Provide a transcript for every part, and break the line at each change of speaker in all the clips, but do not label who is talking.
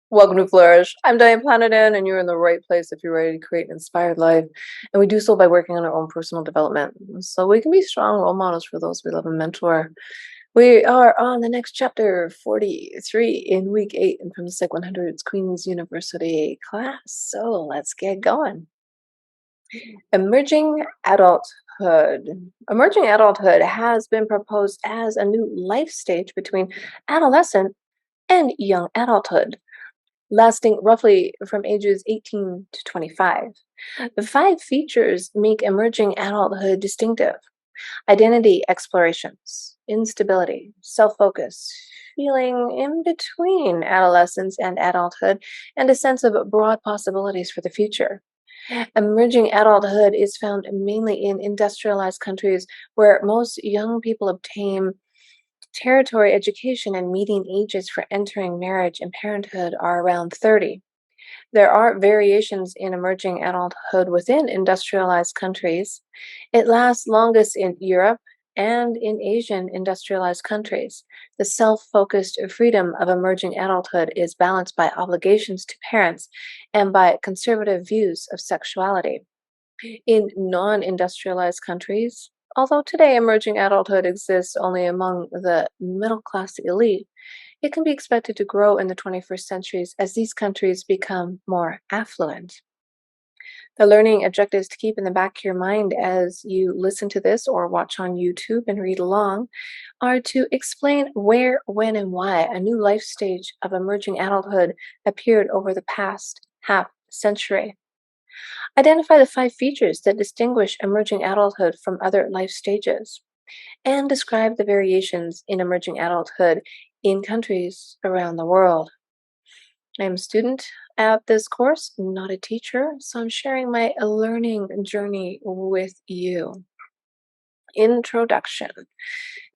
Welcome to Flourish. I'm Diane Planidin, and you're in the right place if you're ready to create an inspired life. And we do so by working on our own personal development so we can be strong role models for those we love and mentor. We are on the next chapter, 43, in week 8, and from the Psych-100's Queen's University class. So let's get going. Emerging adulthood. Emerging adulthood has been proposed as a new life stage between adolescent and young adulthood, lasting roughly from ages 18 to 25. The 5 features make emerging adulthood distinctive: identity explorations, instability, self focus, feeling in between adolescence and adulthood, and a sense of broad possibilities for the future. Emerging adulthood is found mainly in industrialized countries where most young people obtain territory education, and median ages for entering marriage and parenthood are around 30. There are variations in emerging adulthood within industrialized countries. It lasts longest in Europe and in Asian industrialized countries. The self focused freedom of emerging adulthood is balanced by obligations to parents and by conservative views of sexuality. In non industrialized countries, although today emerging adulthood exists only among the middle class elite, it can be expected to grow in the 21st centuries as these countries become more affluent. The learning objectives to keep in the back of your mind as you listen to this or watch on YouTube and read along are to explain where, when, and why a new life stage of emerging adulthood appeared over the past half century. Identify the 5 features that distinguish emerging adulthood from other life stages, and describe the variations in emerging adulthood in countries around the world. I am a student at this course, not a teacher, so I'm sharing my learning journey with you. Introduction.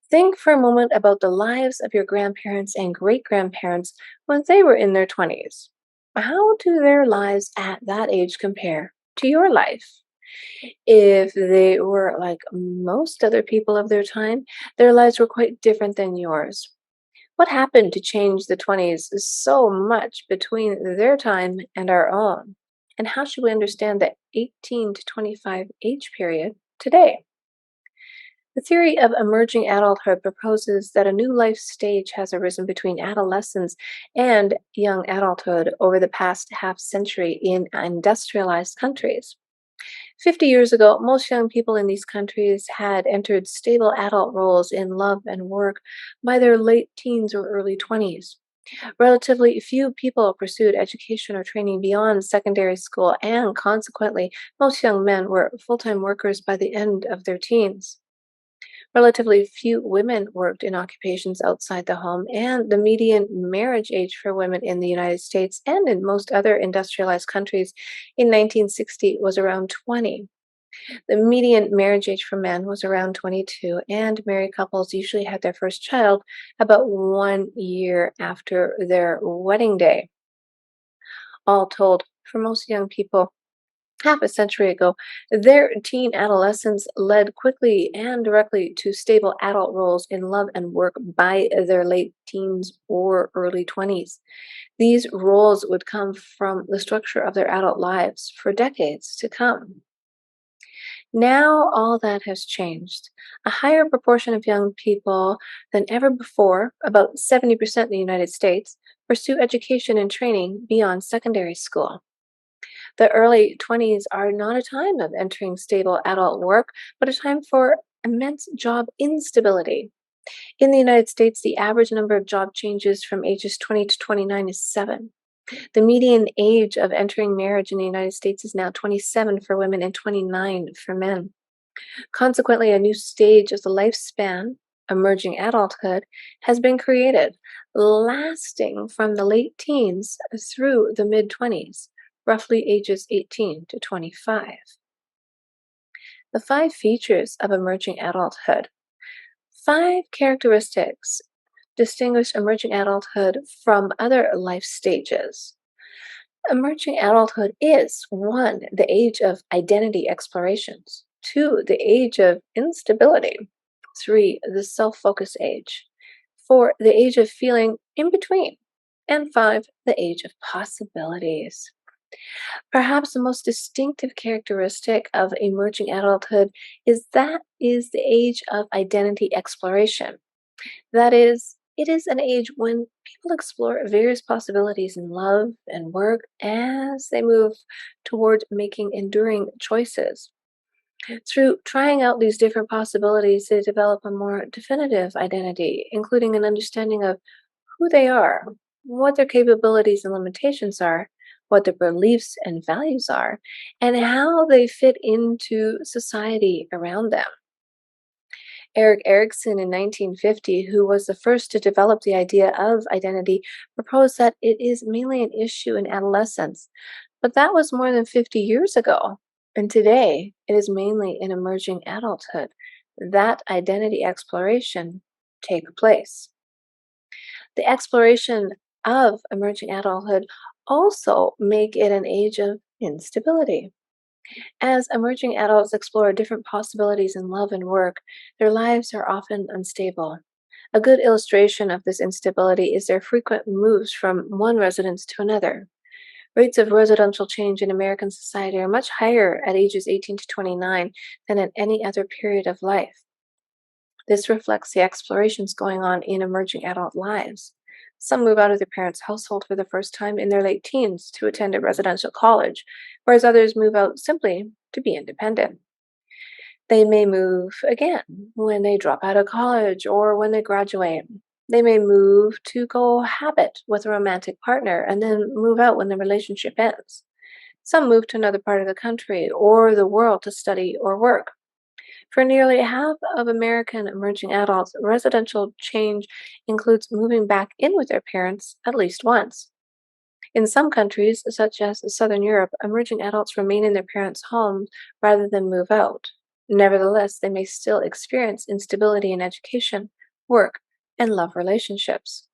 Think for a moment about the lives of your grandparents and great grandparents when they were in their 20s. How do their lives at that age compare to your life? If they were like most other people of their time, their lives were quite different than yours. What happened to change the 20s so much between their time and our own? And how should we understand the 18 to 25 age period today? The theory of emerging adulthood proposes that a new life stage has arisen between adolescence and young adulthood over the past half century in industrialized countries. 50 years ago, most young people in these countries had entered stable adult roles in love and work by their late teens or early 20s. Relatively few people pursued education or training beyond secondary school, and consequently, most young men were full time workers by the end of their teens. Relatively few women worked in occupations outside the home, and the median marriage age for women in the United States and in most other industrialized countries in 1960 was around 20. The median marriage age for men was around 22, and married couples usually had their first child about 1 year after their wedding day. All told, for most young people, half a century ago, their teen adolescence led quickly and directly to stable adult roles in love and work by their late teens or early 20s. These roles would come from the structure of their adult lives for decades to come. Now, all that has changed. A higher proportion of young people than ever before, about 70% in the United States, pursue education and training beyond secondary school. The early 20s are not a time of entering stable adult work, but a time for immense job instability. In the United States, the average number of job changes from ages 20 to 29 is 7. The median age of entering marriage in the United States is now 27 for women and 29 for men. Consequently, a new stage of the lifespan, emerging adulthood, has been created, lasting from the late teens through the mid 20s, roughly ages 18 to 25. The 5 features of emerging adulthood. 5 characteristics distinguish emerging adulthood from other life stages. Emerging adulthood is 1, the age of identity explorations; 2, the age of instability; 3, the self focus age; 4, the age of feeling in between; And 5, the age of possibilities. Perhaps the most distinctive characteristic of emerging adulthood is the age of identity exploration. That is, it is an age when people explore various possibilities in love and work as they move toward making enduring choices. Through trying out these different possibilities, they develop a more definitive identity, including an understanding of who they are, what their capabilities and limitations are, what their beliefs and values are, and how they fit into society around them. Erik Erikson in 1950, who was the first to develop the idea of identity, proposed that it is mainly an issue in adolescence. But that was more than 50 years ago. And today, it is mainly in emerging adulthood that identity exploration take place. The exploration of emerging adulthood also make it an age of instability. As emerging adults explore different possibilities in love and work, their lives are often unstable. A good illustration of this instability is their frequent moves from one residence to another. Rates of residential change in American society are much higher at ages 18 to 29 than at any other period of life. This reflects the explorations going on in emerging adult lives. Some move out of their parents' household for the first time in their late teens to attend a residential college, whereas others move out simply to be independent. They may move again when they drop out of college or when they graduate. They may move to cohabit with a romantic partner and then move out when the relationship ends. Some move to another part of the country or the world to study or work. For nearly half of American emerging adults, residential change includes moving back in with their parents at least once. In some countries, such as Southern Europe, emerging adults remain in their parents' homes rather than move out. Nevertheless, they may still experience instability in education, work, and love relationships.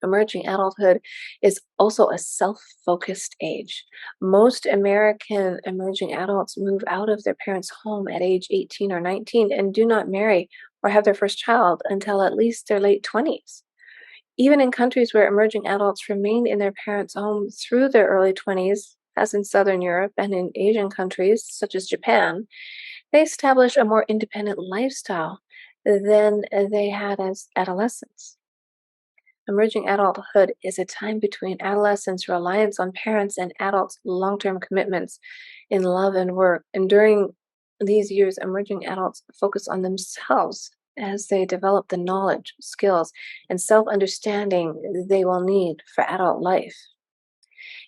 Emerging adulthood is also a self focused age. Most American emerging adults move out of their parents' home at age 18 or 19 and do not marry or have their first child until at least their late 20s. Even in countries where emerging adults remain in their parents' home through their early 20s, as in Southern Europe and in Asian countries such as Japan, they establish a more independent lifestyle than they had as adolescents. Emerging adulthood is a time between adolescents' reliance on parents and adults' long term commitments in love and work. And during these years, emerging adults focus on themselves as they develop the knowledge, skills, and self understanding they will need for adult life.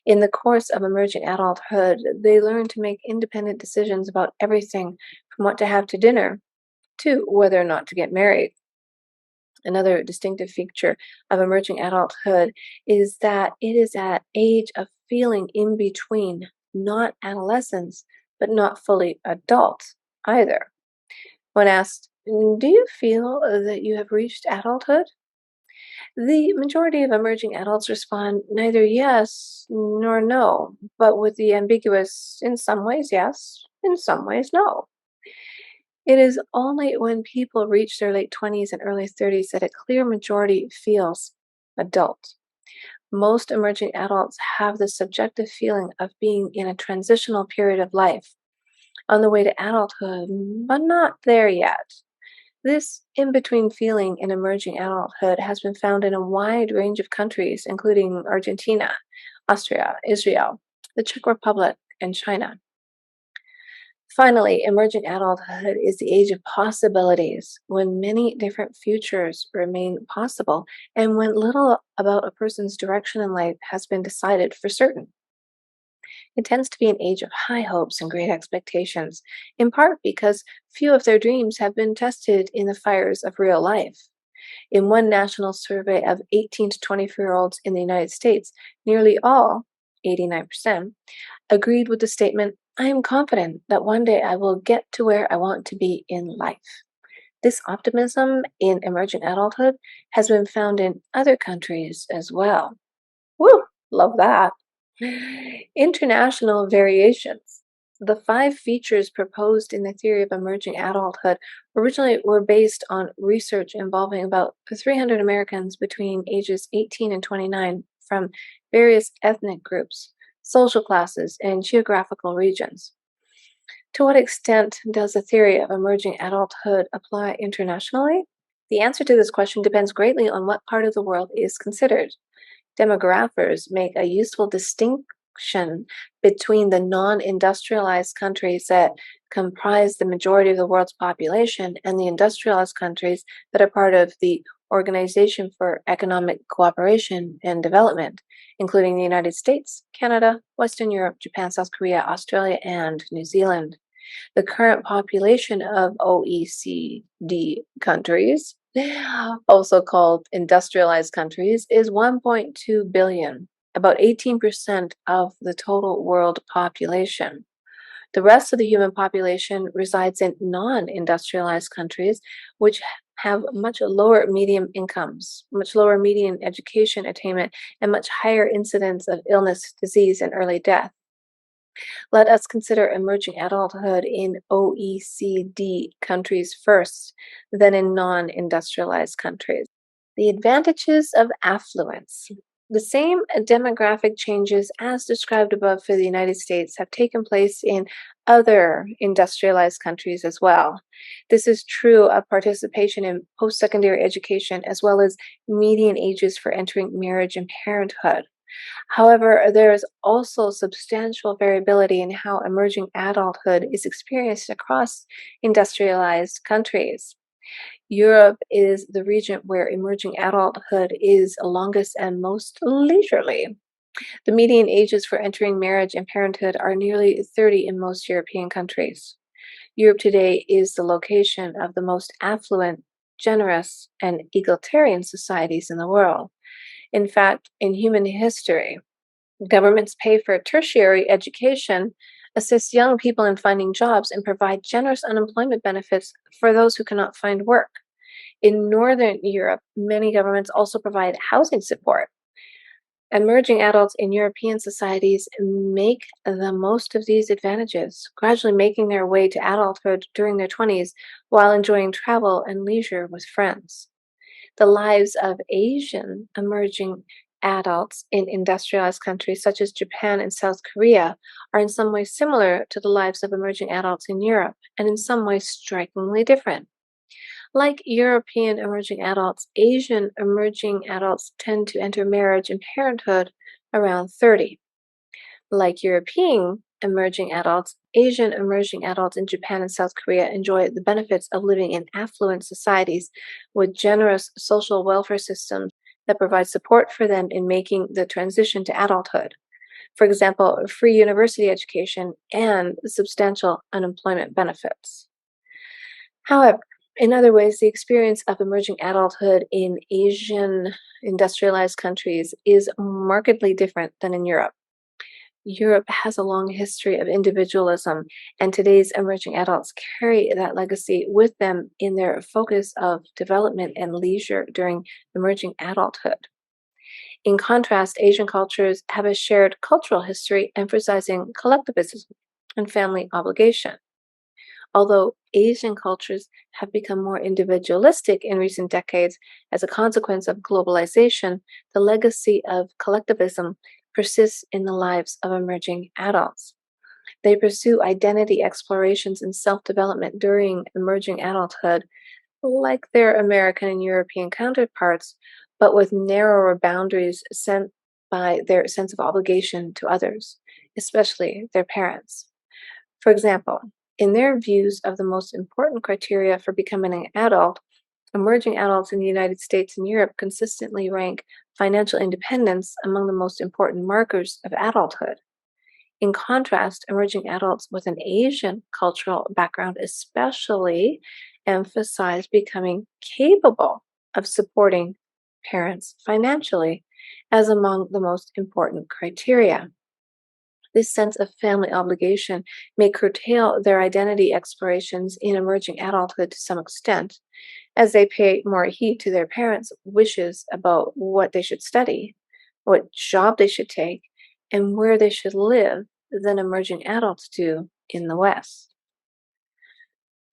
In the course of emerging adulthood, they learn to make independent decisions about everything from what to have to dinner to whether or not to get married. Another distinctive feature of emerging adulthood is that it is that age of feeling in between, not adolescence, but not fully adult either. When asked, do you feel that you have reached adulthood? The majority of emerging adults respond neither yes nor no, but with the ambiguous, in some ways yes, in some ways no. It is only when people reach their late 20s and early 30s that a clear majority feels adult. Most emerging adults have the subjective feeling of being in a transitional period of life, on the way to adulthood, but not there yet. This in between feeling in emerging adulthood has been found in a wide range of countries, including Argentina, Austria, Israel, the Czech Republic, and China. Finally, emerging adulthood is the age of possibilities, when many different futures remain possible and when little about a person's direction in life has been decided for certain. It tends to be an age of high hopes and great expectations, in part because few of their dreams have been tested in the fires of real life. In one national survey of 18 to 24-year-olds in the United States, nearly all, 89%, agreed with the statement, I am confident that one day I will get to where I want to be in life. This optimism in emerging adulthood has been found in other countries as well. Woo! Love that. International variations. The five features proposed in the theory of emerging adulthood originally were based on research involving about 300 Americans between ages 18 and 29 from various ethnic groups, social classes, and geographical regions. To what extent does the theory of emerging adulthood apply internationally? The answer to this question depends greatly on what part of the world is considered. Demographers make a useful distinction between the non industrialized countries that comprise the majority of the world's population and the industrialized countries that are part of the Organization for Economic Cooperation and Development, including the United States, Canada, Western Europe, Japan, South Korea, Australia, and New Zealand. The current population of OECD countries, also called industrialized countries, is 1.2 billion, about 18% of the total world population. The rest of the human population resides in non industrialized countries, which have much lower median incomes, much lower median education attainment, and much higher incidence of illness, disease, and early death. Let us consider emerging adulthood in OECD countries first, then in non industrialized countries. The advantages of affluence. The same demographic changes as described above for the United States have taken place in other industrialized countries as well. This is true of participation in post secondary education as well as median ages for entering marriage and parenthood. However, there is also substantial variability in how emerging adulthood is experienced across industrialized countries. Europe is the region where emerging adulthood is longest and most leisurely. The median ages for entering marriage and parenthood are nearly 30 in most European countries. Europe today is the location of the most affluent, generous, and egalitarian societies in the world. In fact, in human history, governments pay for tertiary education, assist young people in finding jobs, and provide generous unemployment benefits for those who cannot find work. In Northern Europe, many governments also provide housing support. Emerging adults in European societies make the most of these advantages, gradually making their way to adulthood during their 20s while enjoying travel and leisure with friends. The lives of Asian emerging adults in industrialized countries such as Japan and South Korea are in some ways similar to the lives of emerging adults in Europe, and in some ways strikingly different. Like European emerging adults, Asian emerging adults tend to enter marriage and parenthood around 30. Like European emerging adults, Asian emerging adults in Japan and South Korea enjoy the benefits of living in affluent societies with generous social welfare systems that provide support for them in making the transition to adulthood. For example, free university education and substantial unemployment benefits. However, in other ways, the experience of emerging adulthood in Asian industrialized countries is markedly different than in Europe. Europe has a long history of individualism, and today's emerging adults carry that legacy with them in their focus of development and leisure during emerging adulthood. In contrast, Asian cultures have a shared cultural history emphasizing collectivism and family obligation. Although Asian cultures have become more individualistic in recent decades as a consequence of globalization, the legacy of collectivism persists in the lives of emerging adults. They pursue identity explorations and self development during emerging adulthood, like their American and European counterparts, but with narrower boundaries set by their sense of obligation to others, especially their parents. For example, in their views of the most important criteria for becoming an adult, emerging adults in the United States and Europe consistently rank financial independence among the most important markers of adulthood. In contrast, emerging adults with an Asian cultural background especially emphasize becoming capable of supporting parents financially as among the most important criteria. This sense of family obligation may curtail their identity explorations in emerging adulthood to some extent, as they pay more heed to their parents' wishes about what they should study, what job they should take, and where they should live than emerging adults do in the West.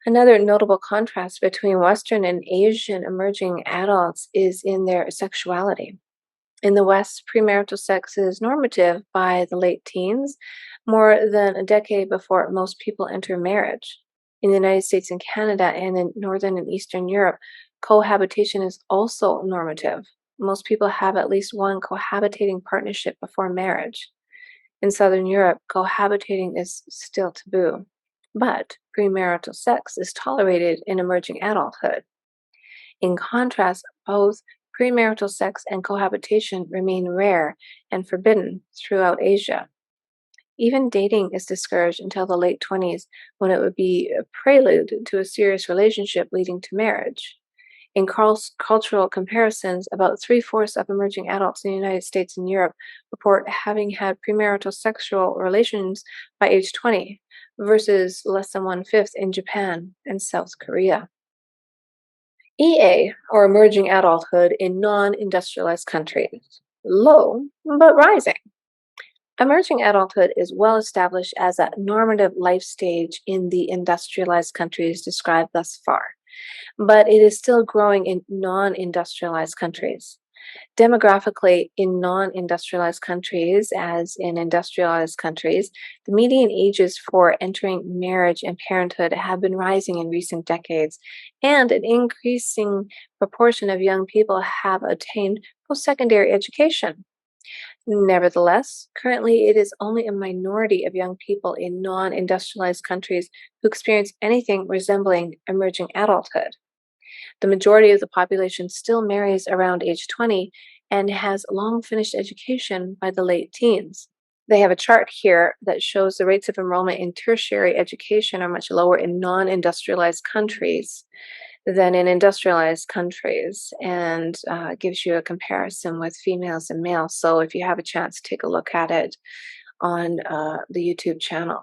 Another notable contrast between Western and Asian emerging adults is in their sexuality. In the West, premarital sex is normative by the late teens, more than a decade before most people enter marriage. In the United States and Canada and in Northern and Eastern Europe, cohabitation is also normative. Most people have at least one cohabitating partnership before marriage. In Southern Europe, cohabitating is still taboo, but premarital sex is tolerated in emerging adulthood. In contrast, both premarital sex and cohabitation remain rare and forbidden throughout Asia. Even dating is discouraged until the late 20s, when it would be a prelude to a serious relationship leading to marriage. In cultural comparisons, about three-fourths of emerging adults in the United States and Europe report having had premarital sexual relations by age 20, versus less than one-fifth in Japan and South Korea. EA, or emerging adulthood in non industrialized countries. Low, but rising. Emerging adulthood is well established as a normative life stage in the industrialized countries described thus far, but it is still growing in non industrialized countries. Demographically, in non industrialized countries, as in industrialized countries, the median ages for entering marriage and parenthood have been rising in recent decades, and an increasing proportion of young people have attained post secondary education. Nevertheless, currently it is only a minority of young people in non industrialized countries who experience anything resembling emerging adulthood. The majority of the population still marries around age 20 and has long finished education by the late teens. They have a chart here that shows the rates of enrollment in tertiary education are much lower in non industrialized countries than in industrialized countries, and gives you a comparison with females and males. So if you have a chance, take a look at it on the YouTube channel.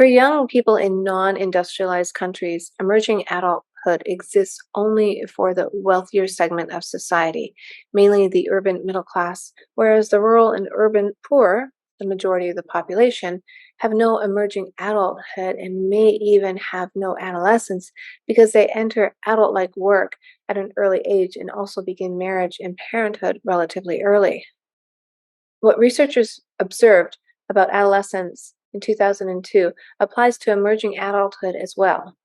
For young people in non industrialized countries, emerging adulthood exists only for the wealthier segment of society, mainly the urban middle class, whereas the rural and urban poor, the majority of the population, have no emerging adulthood and may even have no adolescence because they enter adult like work at an early age and also begin marriage and parenthood relatively early. What researchers observed about adolescence in 2002 applies to emerging adulthood as well.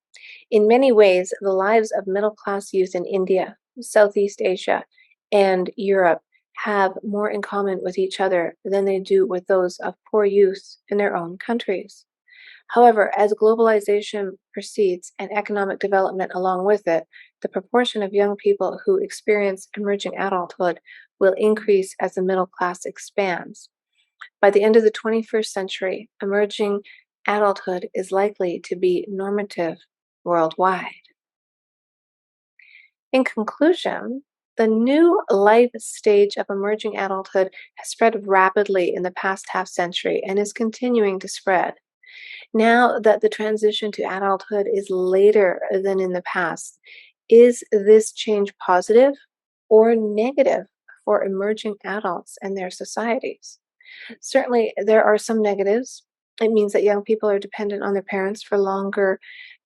In many ways, the lives of middle class youth in India, Southeast Asia, and Europe have more in common with each other than they do with those of poor youth in their own countries. However, as globalization proceeds and economic development along with it, the proportion of young people who experience emerging adulthood will increase as the middle class expands. By the end of the 21st century, emerging adulthood is likely to be normative worldwide. In conclusion, the new life stage of emerging adulthood has spread rapidly in the past half century and is continuing to spread. Now that the transition to adulthood is later than in the past, is this change positive or negative for emerging adults and their societies? Certainly, there are some negatives. It means that young people are dependent on their parents for longer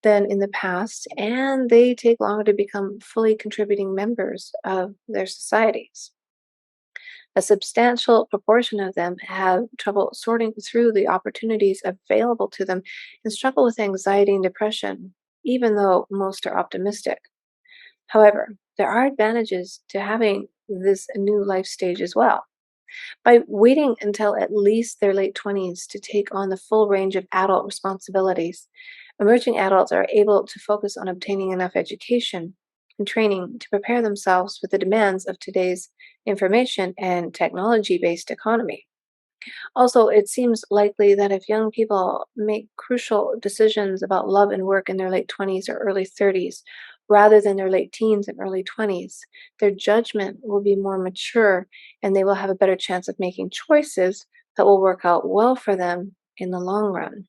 than in the past, and they take longer to become fully contributing members of their societies. A substantial proportion of them have trouble sorting through the opportunities available to them and struggle with anxiety and depression, even though most are optimistic. However, there are advantages to having this new life stage as well. By waiting until at least their late 20s to take on the full range of adult responsibilities, emerging adults are able to focus on obtaining enough education and training to prepare themselves for the demands of today's information and technology based economy. Also, it seems likely that if young people make crucial decisions about love and work in their late 20s or early 30s, rather than their late teens and early 20s, their judgment will be more mature and they will have a better chance of making choices that will work out well for them in the long run.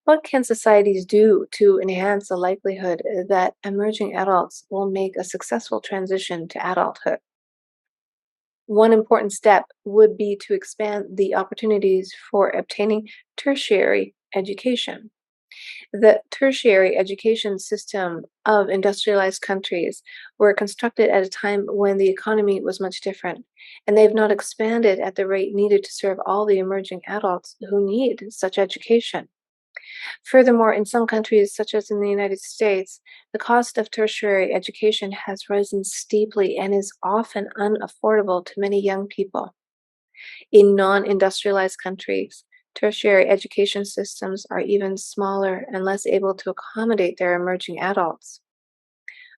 What can societies do to enhance the likelihood that emerging adults will make a successful transition to adulthood? One important step would be to expand the opportunities for obtaining tertiary education. The tertiary education system of industrialized countries were constructed at a time when the economy was much different, and they've not expanded at the rate needed to serve all the emerging adults who need such education. Furthermore, in some countries, such as in the United States, the cost of tertiary education has risen steeply and is often unaffordable to many young people. In non industrialized countries, tertiary education systems are even smaller and less able to accommodate their emerging adults.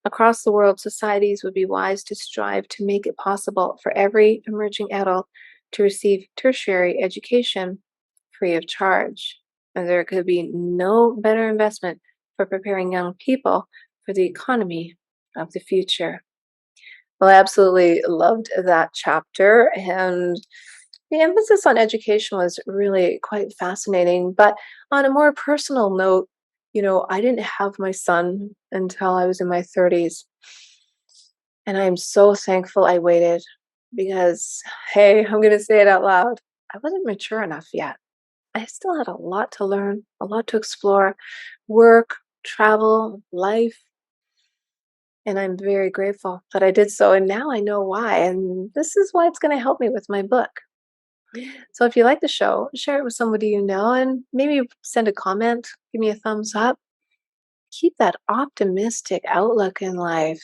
Across the world, societies would be wise to strive to make it possible for every emerging adult to receive tertiary education free of charge. And there could be no better investment for preparing young people for the economy of the future. Well, I absolutely loved that chapter, and the emphasis on education was really quite fascinating. But on a more personal note, I didn't have my son until I was in my 30s. And I'm so thankful I waited because, hey, I'm going to say it out loud. I wasn't mature enough yet. I still had a lot to learn, a lot to explore, work, travel, life. And I'm very grateful that I did so. And now I know why. And this is why it's going to help me with my book. So if you like the show, share it with somebody you know and maybe send a comment, give me a thumbs up. Keep that optimistic outlook in life.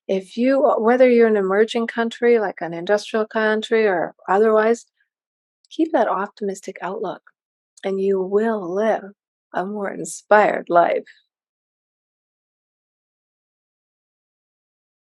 Whether you're an emerging country, like an industrial country or otherwise, keep that optimistic outlook and you will live a more inspired life.